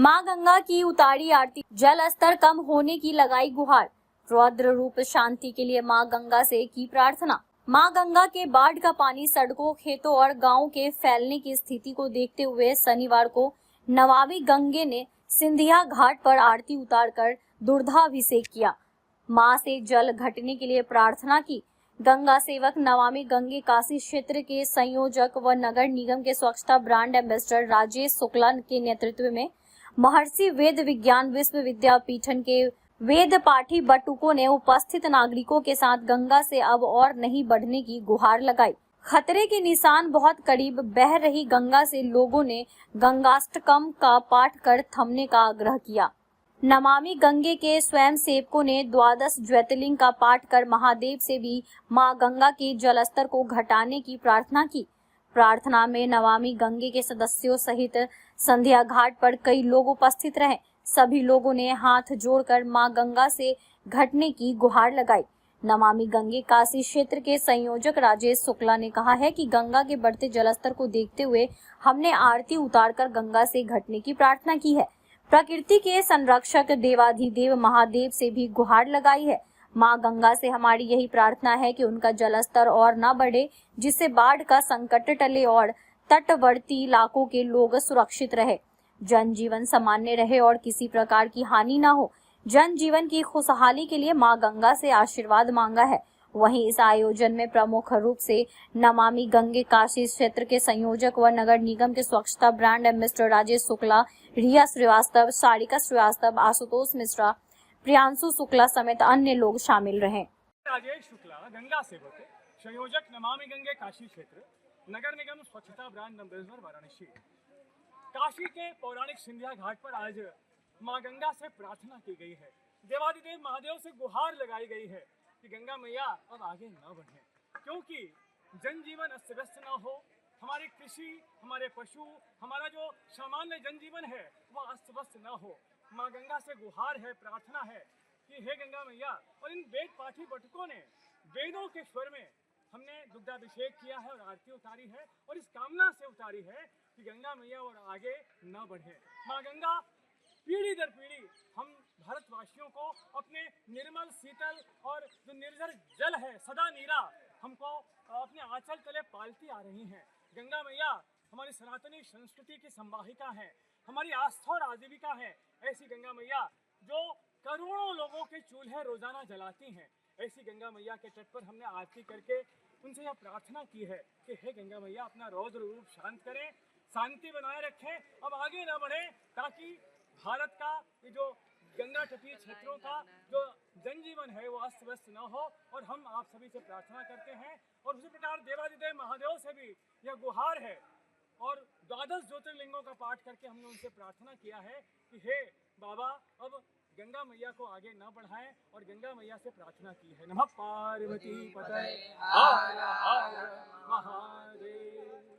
मां गंगा की उतारी आरती, जल स्तर कम होने की लगाई गुहार। रौद्र रूप शांति के लिए मां गंगा से की प्रार्थना। मां गंगा के बाढ़ का पानी सड़कों, खेतों और गांवों के फैलने की स्थिति को देखते हुए शनिवार को नमामि गंगे ने सिंधिया घाट पर आरती उतारकर दुर्धाभिषेक किया। मां से जल घटने के लिए प्रार्थना की। गंगा सेवक नमामि गंगे काशी क्षेत्र के संयोजक व नगर निगम के स्वच्छता ब्रांड एम्बेसडर राजेश शुक्ला के नेतृत्व में महर्षि वेद विज्ञान विश्वविद्यापीठन के वेद पाठी बटुकों ने उपस्थित नागरिकों के साथ गंगा से अब और नहीं बढ़ने की गुहार लगाई। खतरे के निशान बहुत करीब बह रही गंगा से लोगों ने गंगाष्टकम का पाठ कर थमने का आग्रह किया। नमामि गंगे के स्वयं सेवकों ने द्वादश ज्योतिर्लिंग का पाठ कर महादेव से भी मां गंगा के जलस्तर को घटाने की प्रार्थना की। प्रार्थना में नमामि गंगे के सदस्यों सहित संध्या घाट पर कई लोग उपस्थित रहे। सभी लोगों ने हाथ जोड़कर मां गंगा से घटने की गुहार लगाई। नमामि गंगे काशी क्षेत्र के संयोजक राजेश शुक्ला ने कहा है कि गंगा के बढ़ते जलस्तर को देखते हुए हमने आरती उतारकर गंगा से घटने की प्रार्थना की है। प्रकृति के संरक्षक देवाधिदेव महादेव से भी गुहार लगाई है। मां गंगा से हमारी यही प्रार्थना है कि उनका जलस्तर और न बढ़े, जिससे बाढ़ का संकट टले और तटवर्ती इलाकों के लोग सुरक्षित रहे, जनजीवन सामान्य रहे और किसी प्रकार की हानि न हो। जनजीवन की खुशहाली के लिए मां गंगा से आशीर्वाद मांगा है। वहीं इस आयोजन में प्रमुख रूप से नमामि गंगे काशी क्षेत्र के संयोजक व नगर निगम के स्वच्छता ब्रांड एम्बेसडर राजेश शुक्ला, रिया श्रीवास्तव, सारिका श्रीवास्तव, आशुतोष मिश्रा, प्रियांशु शुक्ला समेत अन्य लोग शामिल रहे। राजेश शुक्ला, गंगा सेवक, संयोजक नमामि गंगे काशी क्षेत्र, नगर निगम स्वच्छता ब्रांड एम्बेसडर वाराणसी। काशी के पौराणिक सिंधिया घाट पर आज मां गंगा से प्रार्थना की गई है। देवादिदेव महादेव से गुहार लगाई गई है कि गंगा मैया अब आगे न बढ़े, क्योंकि जनजीवन अस्त व्यस्त न हो, हमारी कृषि, हमारे पशु, हमारा जो सामान्य जनजीवन है वह अस्त व्यस्त न हो। मां गंगा से गुहार है, प्रार्थना है कि हे गंगा मैया। और इन वेद पाठी बटुकों ने वेदों के स्वर में हमने दुग्धाभिषेक किया है और आरती उतारी है और इस कामना से उतारी है कि गंगा मैया और आगे न बढ़े। मां गंगा पीढ़ी दर पीढ़ी हम भारतवासियों को अपने निर्मल, शीतल और जो निर्जर जल है सदा नीरा, हमको अपने आंचल तले पालती आ रही हैं। गंगा मैया हमारी सनातनी संस्कृति की संवाहिका है, हमारी आस्था और आजीविका है। ऐसी गंगा मैया जो करोड़ों लोगों के चूल्हे रोजाना जलाती हैं, ऐसी गंगा मैया के तट पर हमने आरती करके उनसे यह प्रार्थना की है कि हे गंगा मैया अपना रौद्र रूप शांत करें, शांति बनाए रखें, अब आगे न बढ़े, ताकि भारत का ये जो गंगा तटीय क्षेत्रों का जो जनजीवन है वो अस्त व्यस्त न हो। और हम आप सभी से प्रार्थना करते हैं और उसी प्रकार देवादिदेव महादेव से भी यह गुहार है और द्वादश ज्योतिर्लिंगों का पाठ करके हमने उनसे प्रार्थना किया है कि हे बाबा अब गंगा मैया को आगे न बढ़ाएं और गंगा मैया से प्रार्थना की है। नमः पार्वती पतये हर हर महादेव।